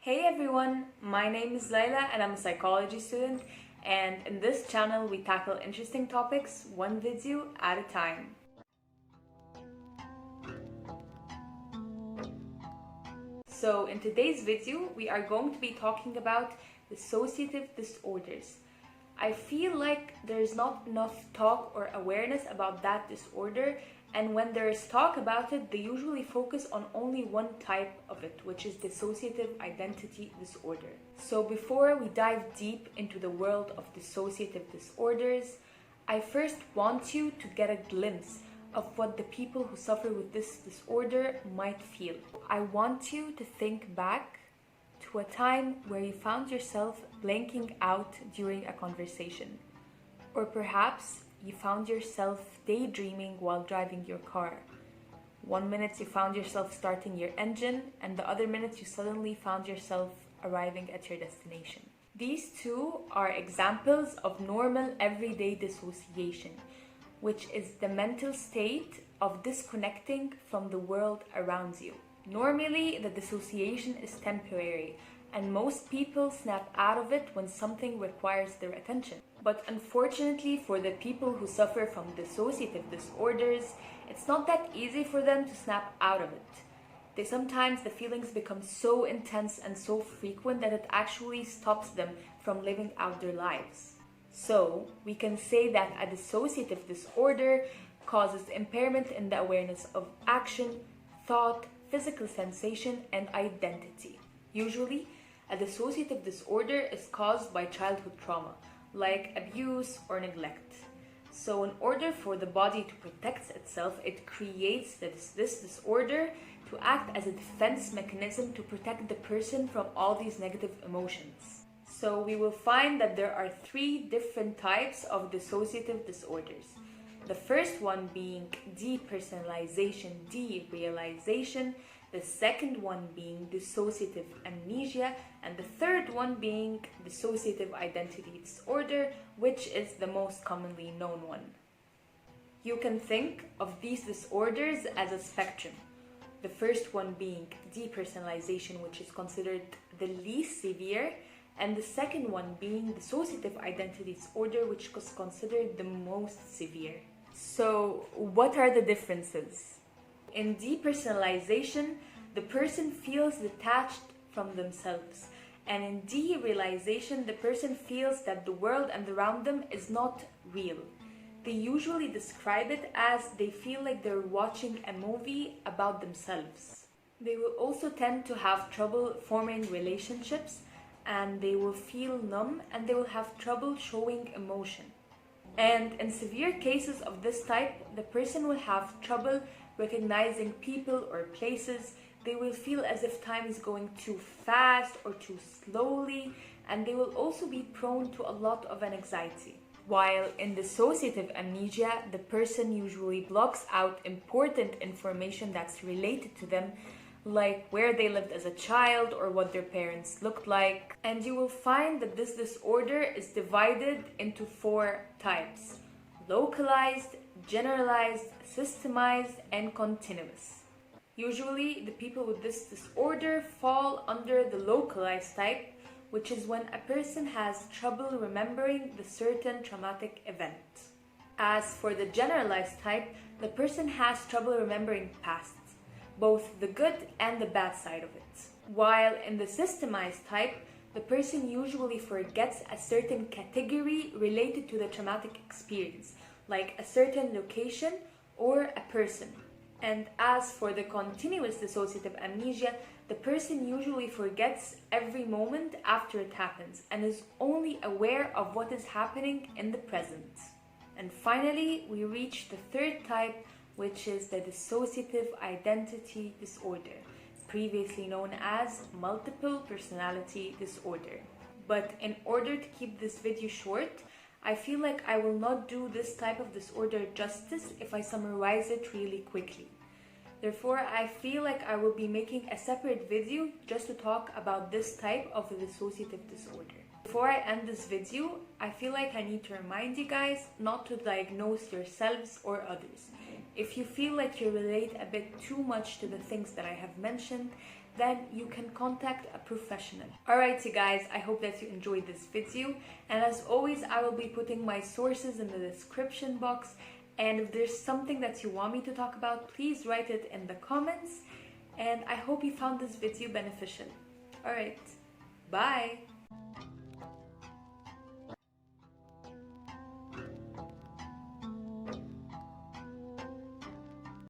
Hey everyone, my name is Laila and I'm a psychology student, and in this channel we tackle interesting topics one video at a time. So in today's video we are going to be talking about dissociative disorders. I feel like there's not enough talk or awareness about that disorder, and when there is talk about it, they usually focus on only one type of it, which is dissociative identity disorder. So before we dive deep into the world of dissociative disorders, I first want you to get a glimpse of what the people who suffer with this disorder might feel. I want you to think back to a time where you found yourself blanking out during a conversation, or perhaps you found yourself daydreaming while driving your car. 1 minute you found yourself starting your engine, and the other minute you suddenly found yourself arriving at your destination. These two are examples of normal everyday dissociation, which is the mental state of disconnecting from the world around you. Normally, the dissociation is temporary, and most people snap out of it when something requires their attention. But unfortunately for the people who suffer from dissociative disorders, it's not that easy for them to snap out of it. Sometimes the feelings become so intense and so frequent that it actually stops them from living out their lives. So, we can say that a dissociative disorder causes impairment in the awareness of action, thought, physical sensation, and identity. Usually, a dissociative disorder is caused by childhood trauma, like abuse or neglect. So in order for the body to protect itself, it creates this disorder to act as a defense mechanism to protect the person from all these negative emotions. So we will find that there are 3 different types of dissociative disorders. The first one being depersonalization, derealization, the second one being dissociative amnesia, and the third one being dissociative identity disorder, which is the most commonly known one. You can think of these disorders as a spectrum. The first one being depersonalization, which is considered the least severe, and the second one being dissociative identity disorder, which is considered the most severe. So, what are the differences? In depersonalization, the person feels detached from themselves, and in derealization, the person feels that the world and around them is not real. They usually describe it as they feel like they're watching a movie about themselves. They will also tend to have trouble forming relationships, and they will feel numb, and they will have trouble showing emotion. And in severe cases of this type, the person will have trouble recognizing people or places. They will feel as if time is going too fast or too slowly, and they will also be prone to a lot of anxiety. While in dissociative amnesia, the person usually blocks out important information that's related to them, like where they lived as a child or what their parents looked like. And you will find that this disorder is divided into 4 types: localized, generalized, systemized, and continuous. Usually, the people with this disorder fall under the localized type, which is when a person has trouble remembering the certain traumatic event. As for the generalized type, the person has trouble remembering past, both the good and the bad side of it. While in the systemized type, the person usually forgets a certain category related to the traumatic experience, like a certain location or a person. And as for the continuous dissociative amnesia, the person usually forgets every moment after it happens and is only aware of what is happening in the present. And finally, we reach the third type, which is the dissociative identity disorder, previously known as multiple personality disorder. But in order to keep this video short, I feel like I will not do this type of disorder justice if I summarize it really quickly. Therefore, I feel like I will be making a separate video just to talk about this type of dissociative disorder. Before I end this video, I feel like I need to remind you guys not to diagnose yourselves or others. If you feel like you relate a bit too much to the things that I have mentioned, then you can contact a professional. Alright, you guys, I hope that you enjoyed this video, and as always, I will be putting my sources in the description box, and if there's something that you want me to talk about, please write it in the comments, and I hope you found this video beneficial. Alright, bye!